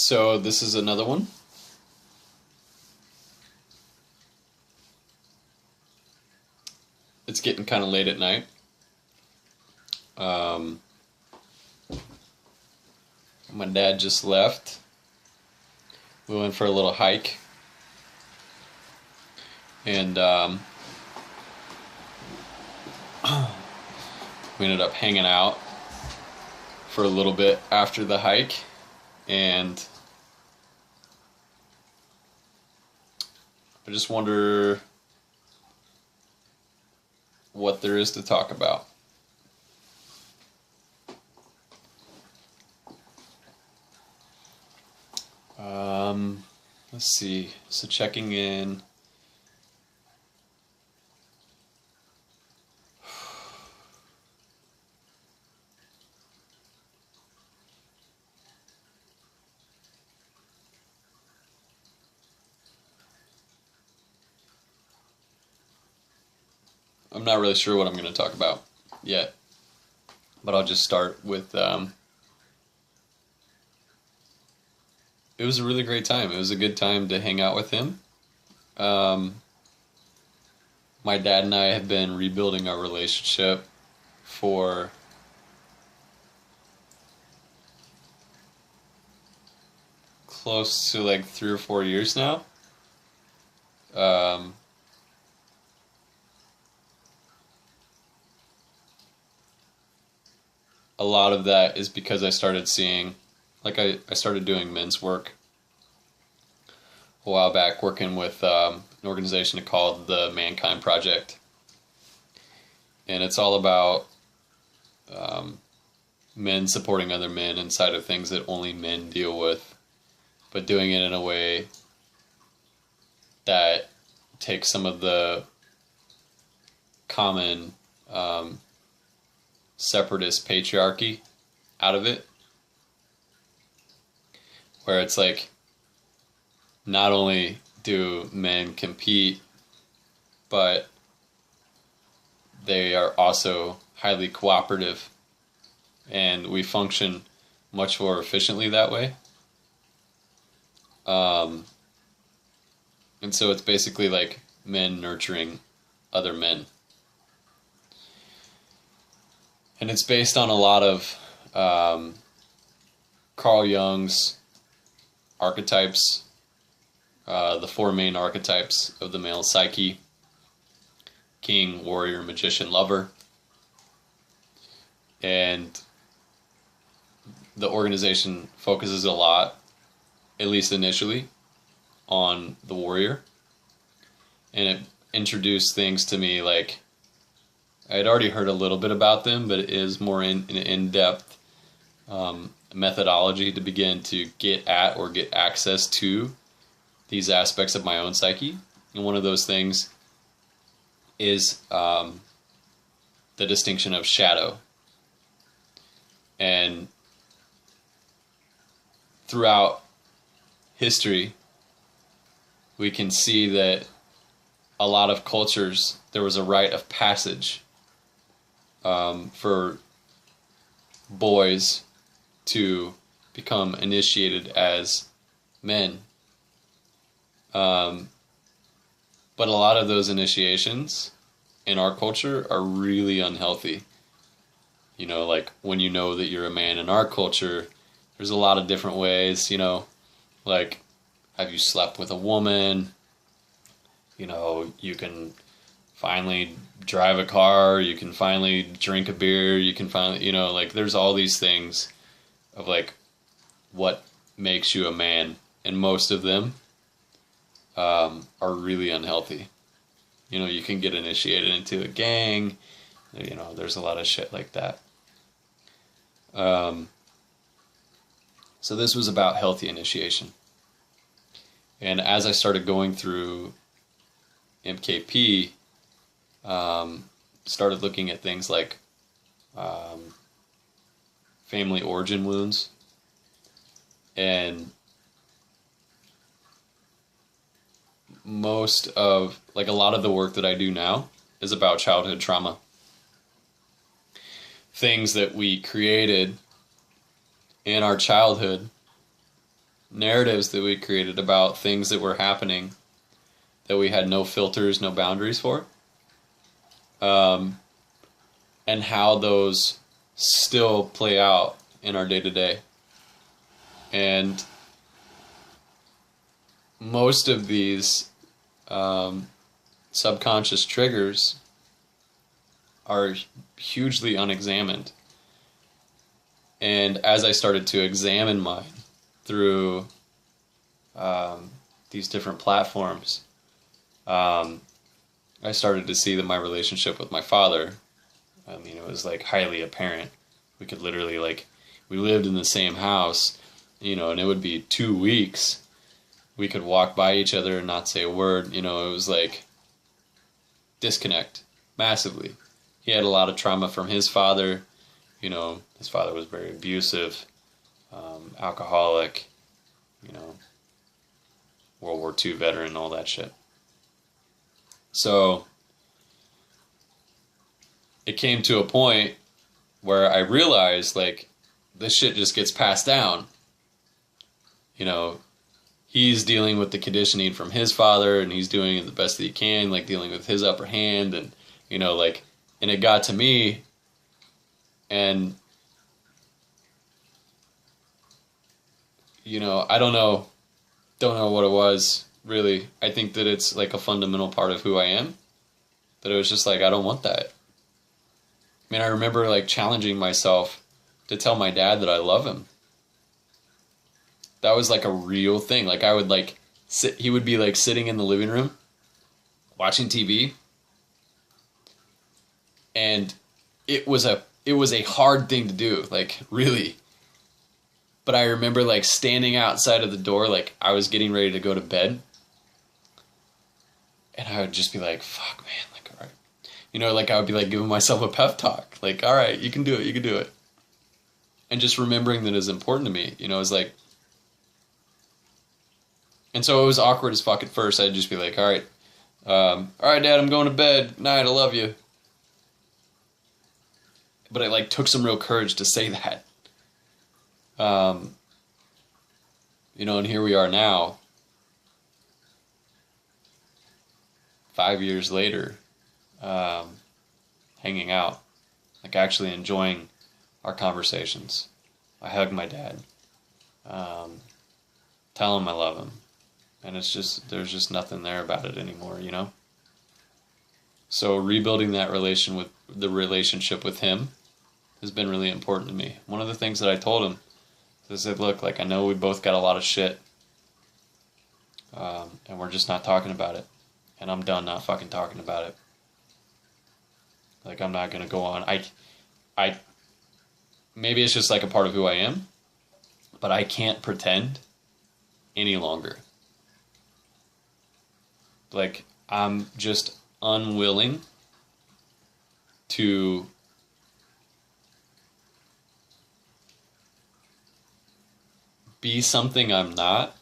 So this is another one. It's getting kind of late at night. Um, my dad just left. We went for a little hike. And we ended up hanging out for a little bit after the hike. And I just wonder what there is to talk about. Let's see. So checking in. I'm not really sure what I'm going to talk about yet, but I'll just start with it was a really great time. It was a good time to hang out with him. My dad and I have been rebuilding our relationship for close to like 3 or 4 years now. A lot of that is because I started seeing, I started doing men's work a while back, working with an organization called the Mankind Project. And it's all about men supporting other men inside of things that only men deal with, but doing it in a way that takes some of the common separatist patriarchy out of it, where it's like not only do men compete, but they are also highly cooperative, and we function much more efficiently that way. And so it's basically like men nurturing other men. And it's based on a lot of Carl Jung's archetypes, the four main archetypes of the male psyche: king, warrior, magician, lover. And the organization focuses a lot, at least initially, on the warrior. And it introduced things to me like I had already heard a little bit about them, but it is more in-depth methodology to begin to get at or get access to these aspects of my own psyche. And one of those things is the distinction of shadow. And throughout history, we can see that a lot of cultures, there was a rite of passage for boys to become initiated as men. But a lot of those initiations in our culture are really unhealthy. You know, like when you know that you're a man in our culture, there's a lot of different ways, you know, like have you slept with a woman? You know, you can finally drive a car, you can finally drink a beer, you can finally, you know, like there's all these things of like what makes you a man, and most of them are really unhealthy. You know, you can get initiated into a gang, you know, there's a lot of shit like that. So this was about healthy initiation. And as I started going through MKP, started looking at things like family origin wounds, and most of, like a lot of the work that I do now is about childhood trauma. Things that we created in our childhood narratives that we created about things that were happening that we had no filters, no boundaries for, and how those still play out in our day-to-day. And most of these subconscious triggers are hugely unexamined. And as I started to examine mine through these different platforms, I started to see that my relationship with my father, I mean, it was like highly apparent. We could literally, like, we lived in the same house, you know, and it would be 2 weeks. We could walk by each other and not say a word. You know, it was like disconnect massively. He had a lot of trauma from his father. You know, his father was very abusive, alcoholic, you know, World War II veteran, all that shit. So it came to a point where I realized, like, this shit just gets passed down. You know, he's dealing with the conditioning from his father, and he's doing it the best that he can, like dealing with his upper hand, and, you know, like, and it got to me, and, you know, I don't know what it was, really. I think that it's like a fundamental part of who I am, that it was just like, I don't want that. I mean, I remember, like, challenging myself to tell my dad that I love him. That was like a real thing. Like, I would, like, he would be, like, sitting in the living room watching TV, and it was a hard thing to do, like, really. But I remember, like, standing outside of the door, like, I was getting ready to go to bed, and I would just be like, fuck, man, like, all right. You know, like, I would be, like, giving myself a pep talk, like, all right, you can do it, you can do it. And just remembering that it was important to me, you know, it was like, and so it was awkward as fuck at first. I'd just be like, all right, Dad, I'm going to bed. Night, I love you. But it, like, took some real courage to say that. You know, and here we are now, 5 years later, hanging out, like, actually enjoying our conversations. I hug my dad, tell him I love him. And it's just, there's just nothing there about it anymore, you know? So rebuilding that relationship with him has been really important to me. One of the things that I told him is, I said, look, like, I know we both got a lot of shit, and we're just not talking about it. And I'm done not fucking talking about it. Like, I'm not going to go on. I maybe it's just like a part of who I am, but I can't pretend any longer. Like, I'm just unwilling to be something I'm not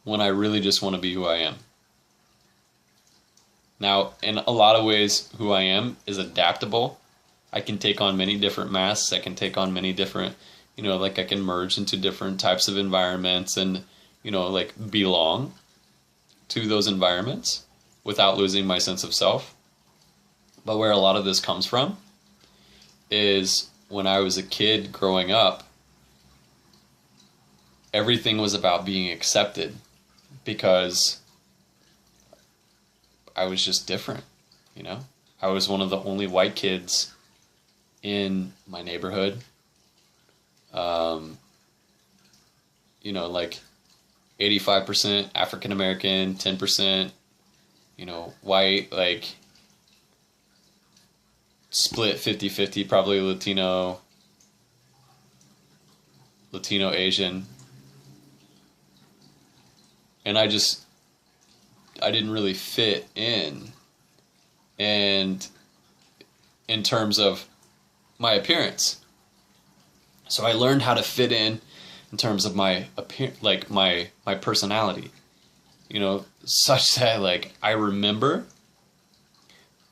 when I really just want to be who I am. Now, in a lot of ways, who I am is adaptable. I can take on many different masks. I can take on many different, you know, like, I can merge into different types of environments and, you know, like, belong to those environments without losing my sense of self. But where a lot of this comes from is when I was a kid growing up, everything was about being accepted because I was just different, you know? I was one of the only white kids in my neighborhood. You know, like, 85% African American, 10%, you know, white, like, split 50-50, probably Latino, Asian. And I didn't really fit in. And in terms of my appearance. So I learned how to fit in terms of my appearance, like, my personality, you know, such that, like, I remember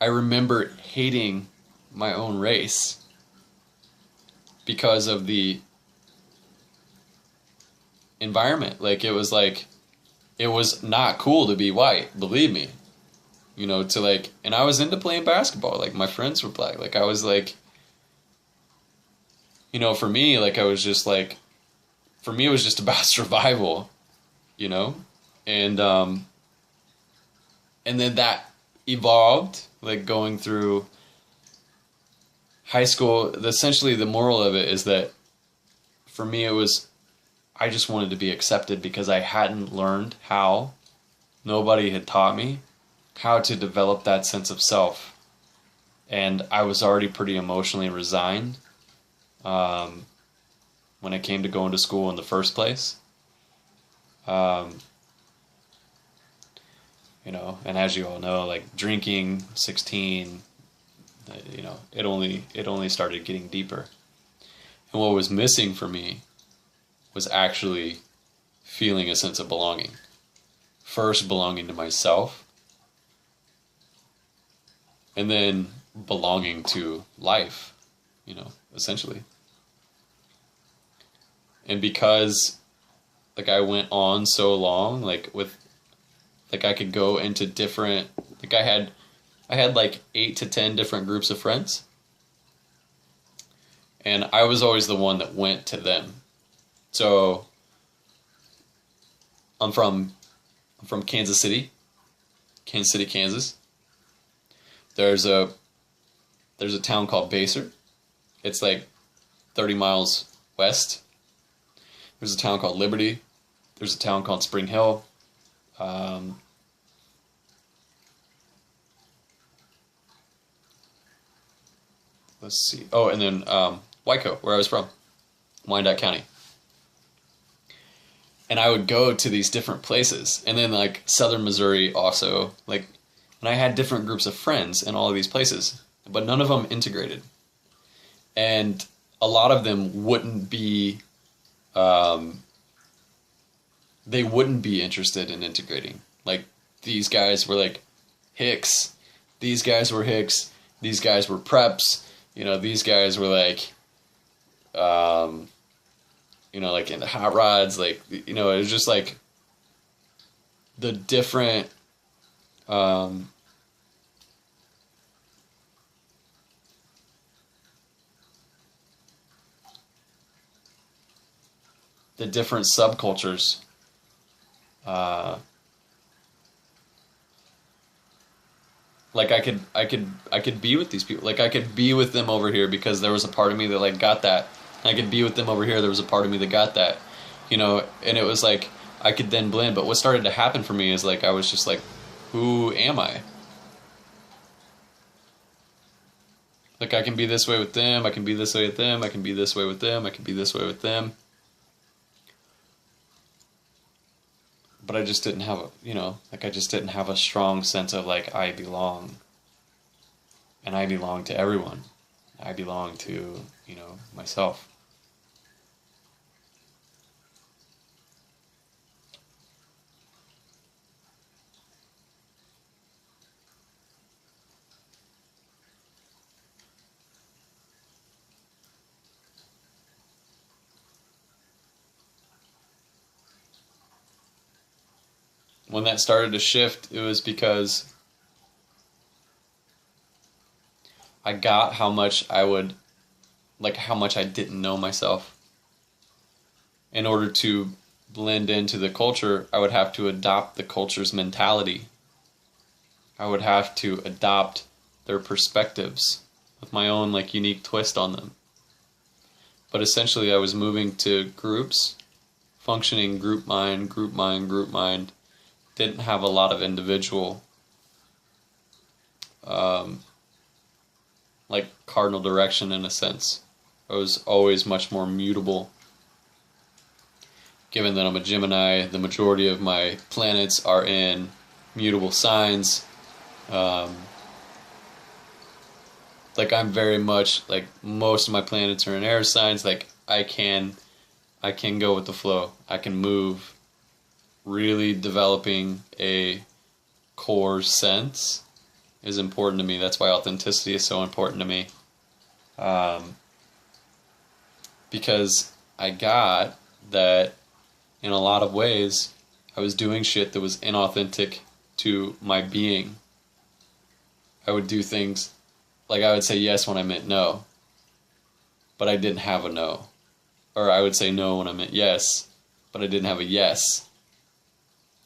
hating my own race because of the environment. Like it was not cool to be white, believe me. You know, to like, and I was into playing basketball. Like my friends were black. Like I was like, you know, for me, like I was just like, for me it was just about survival, you know? And then that evolved, like going through high school. Essentially the moral of it is that for me it was, I just wanted to be accepted because I hadn't learned how. Nobody had taught me how to develop that sense of self. And I was already pretty emotionally resigned when it came to going to school in the first place. You know, and as you all know, like drinking, 16, you know, it only started getting deeper. And what was missing for me was actually feeling a sense of belonging. First, belonging to myself, and then belonging to life, you know, essentially. And because, like, I went on so long, like, with, like, I could go into different, like, I had like 8 to 10 different groups of friends. And I was always the one that went to them. So, I'm from Kansas City, Kansas. There's a town called Baser. It's like 30 miles west. There's a town called Liberty. There's a town called Spring Hill. Let's see. Oh, and then Waco, where I was from, Wyandotte County. And I would go to these different places. And then like Southern Missouri also, like, and I had different groups of friends in all of these places, but none of them integrated. And a lot of them wouldn't be, they wouldn't be interested in integrating. Like, these guys were like Hicks, these guys were Hicks, these guys were preps, you know, these guys were like, you know, like into hot rods, like, you know, it was just like the different, the different subcultures, like I could be with these people. Like I could be with them over here because there was a part of me that like got that. I could be with them over here. There was a part of me that got that, you know, and it was like, I could then blend. But what started to happen for me is like, I was just like, who am I? Like I can be this way with them. I can be this way with them. I can be this way with them. I can be this way with them. But I just didn't have a, you know, like I just didn't have a strong sense of like, I belong. And I belong to everyone. I belong to, you know, myself. When that started to shift, it was because I got how much how much I didn't know myself. In order to blend into the culture, I would have to adopt the culture's mentality. I would have to adopt their perspectives with my own like unique twist on them. But essentially I was moving to groups, functioning group mind, didn't have a lot of individual like cardinal direction in a sense. I was always much more mutable. Given that I'm a Gemini, the majority of my planets are in mutable signs. Like I'm very much like most of my planets are in air signs. Like I can go with the flow. I can move. Really developing a core sense is important to me. That's why authenticity is so important to me. Because I got that in a lot of ways, I was doing shit that was inauthentic to my being. I would do things like I would say yes when I meant no, but I didn't have a no. Or I would say no when I meant yes, but I didn't have a yes.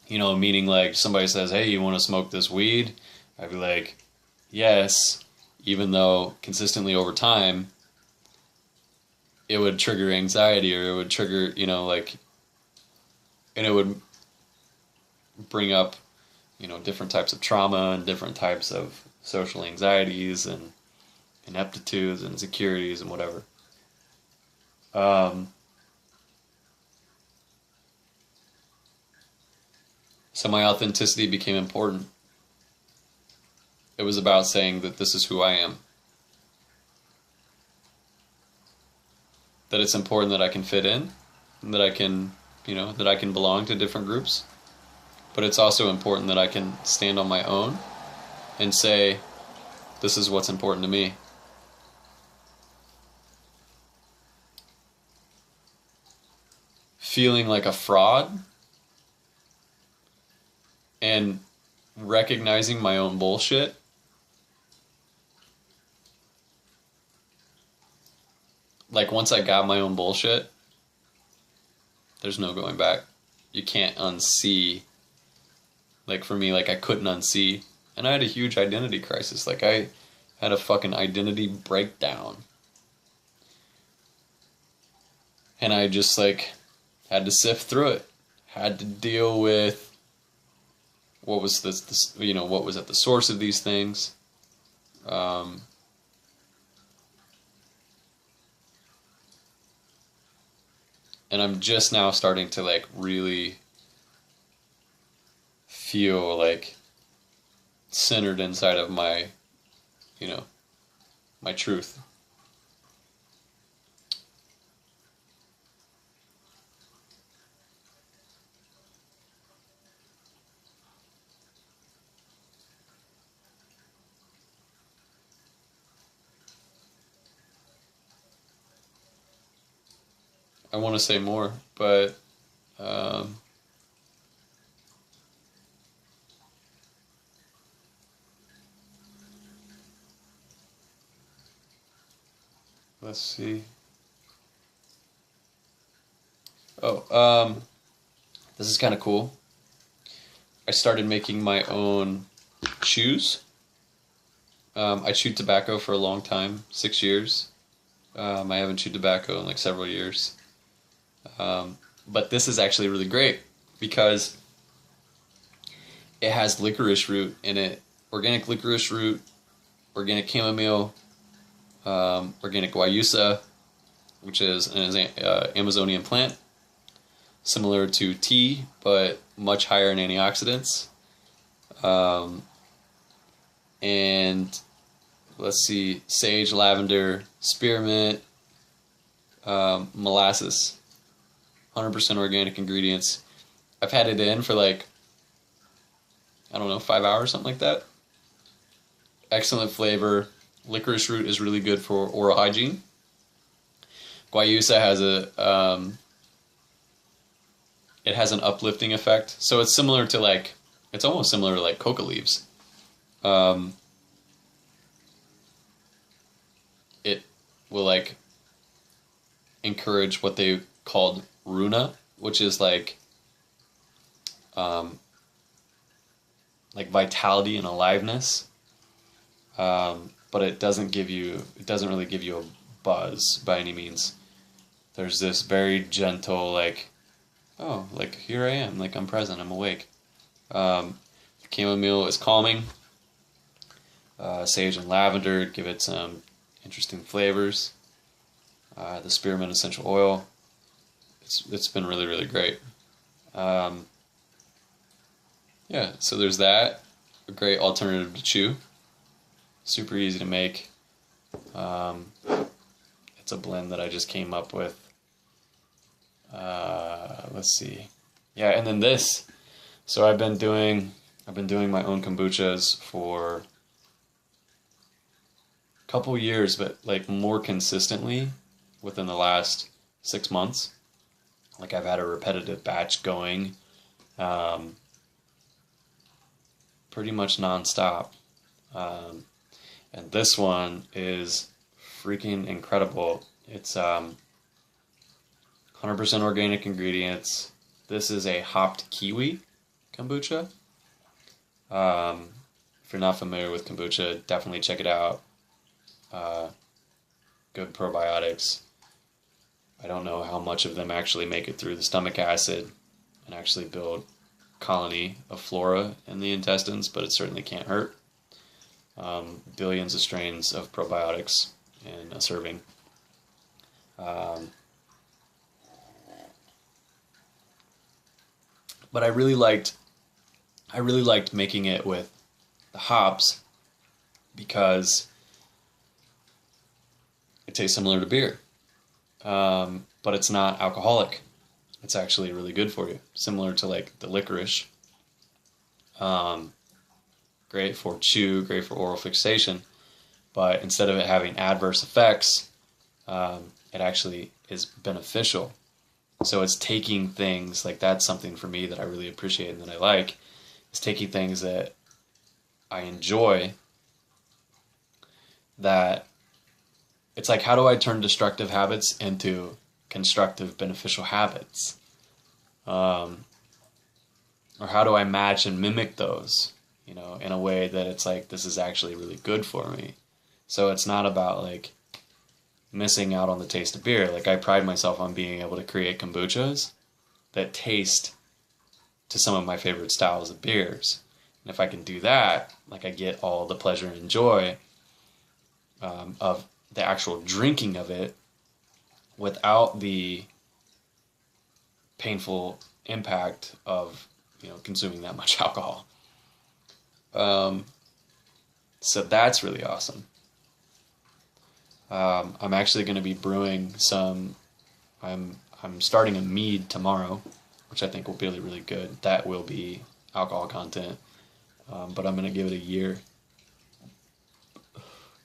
You know, meaning like somebody says, hey, you want to smoke this weed? I'd be like, yes, even though consistently over time, it would trigger anxiety or it would trigger, you know, like, and it would bring up, you know, different types of trauma and different types of social anxieties and ineptitudes and insecurities and whatever. So my authenticity became important. It was about saying that this is who I am. That it's important that I can fit in, and that I can, you know, that I can belong to different groups. But it's also important that I can stand on my own and say, this is what's important to me. Feeling like a fraud and recognizing my own bullshit like once I got my own bullshit, there's no going back. You can't unsee. Like for me, like I couldn't unsee. And I had a huge identity crisis. Like I had a fucking identity breakdown. And I just like had to sift through it. Had to deal with what was this you know, what was at the source of these things. And I'm just now starting to like really feel like centered inside of my, you know, my truth. I want to say more, but let's see. This is kind of cool. I started making my own chews. I chewed tobacco for a long time, 6 years. I haven't chewed tobacco in like several years. But this is actually really great because it has licorice root in it. Organic licorice root, organic chamomile, organic guayusa, which is an Amazonian plant, similar to tea, but much higher in antioxidants. And let's see, sage, lavender, spearmint, molasses. 100% organic ingredients. I've had it in for like, I don't know, 5 hours, something like that. Excellent flavor. Licorice root is really good for oral hygiene. Guayusa has it has an uplifting effect. So it's similar to like, it's almost similar to like coca leaves. It will like encourage what they called runa, which is like vitality and aliveness, but it doesn't really give you a buzz by any means. There's this very gentle like, oh, like here I am, like I'm present, I'm awake. Chamomile is calming. Sage and lavender give it some interesting flavors. The spearmint essential oil, it's been really, really great. Yeah, so there's that. A great alternative to chew. Super easy to make. It's a blend that I just came up with. Let's see. Yeah, and then this. So I've been doing my own kombuchas for a couple years, but like more consistently within the last 6 months. Like I've had a repetitive batch going pretty much nonstop. Um, and this one is freaking incredible. It's 100% organic ingredients. This is a hopped kiwi kombucha. If you're not familiar with kombucha, definitely check it out. Good probiotics. I don't know how much of them actually make it through the stomach acid and actually build colony of flora in the intestines, but it certainly can't hurt. Billions of strains of probiotics in a serving. But I really liked making it with the hops because it tastes similar to beer, but it's not alcoholic. It's actually really good for you, similar to like the licorice. Great for chew, great for oral fixation, but instead of it having adverse effects, it actually is beneficial. So it's taking things like that's something for me that I really appreciate and that I like. It's taking things that I enjoy. That it's like, how do I turn destructive habits into constructive, beneficial habits? Or how do I match and mimic those, in a way that it's like, this is actually really good for me. So it's not about like missing out on the taste of beer. Like I pride myself on being able to create kombuchas that taste to some of my favorite styles of beers. And if I can do that, like I get all the pleasure and joy of the actual drinking of it without the painful impact of consuming that much alcohol. So that's really awesome. I'm actually going to be brewing some. I'm starting a mead tomorrow, which I think will be really, really good. That will be alcohol content, but I'm going to give it a year.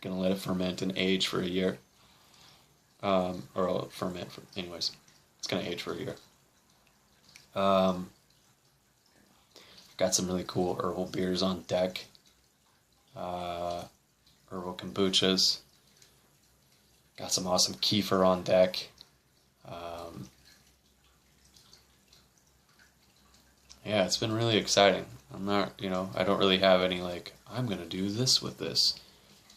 Going to let it ferment and age for a year, or I'll ferment. Anyways, it's going to age for a year. I've got some really cool herbal beers on deck. Herbal kombuchas. Got some awesome kefir on deck. Yeah, it's been really exciting. I'm not, I don't really have any like, I'm going to do this with this.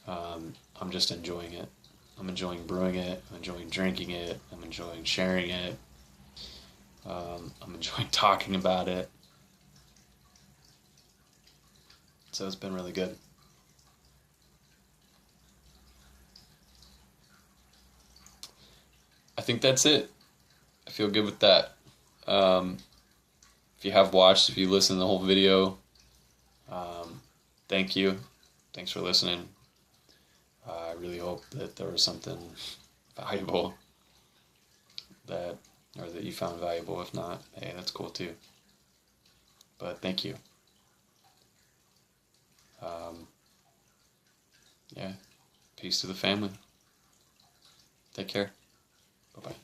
I'm just enjoying it. I'm enjoying brewing it. I'm enjoying drinking it. I'm enjoying sharing it. I'm enjoying talking about it. So it's been really good. I think that's it. I feel good with that. If you have watched, if you listened to the whole video, thank you. Thanks for listening. I really hope that there was something valuable that you found valuable. If not, hey, that's cool too. But thank you. Yeah. Peace to the family. Take care. Bye-bye.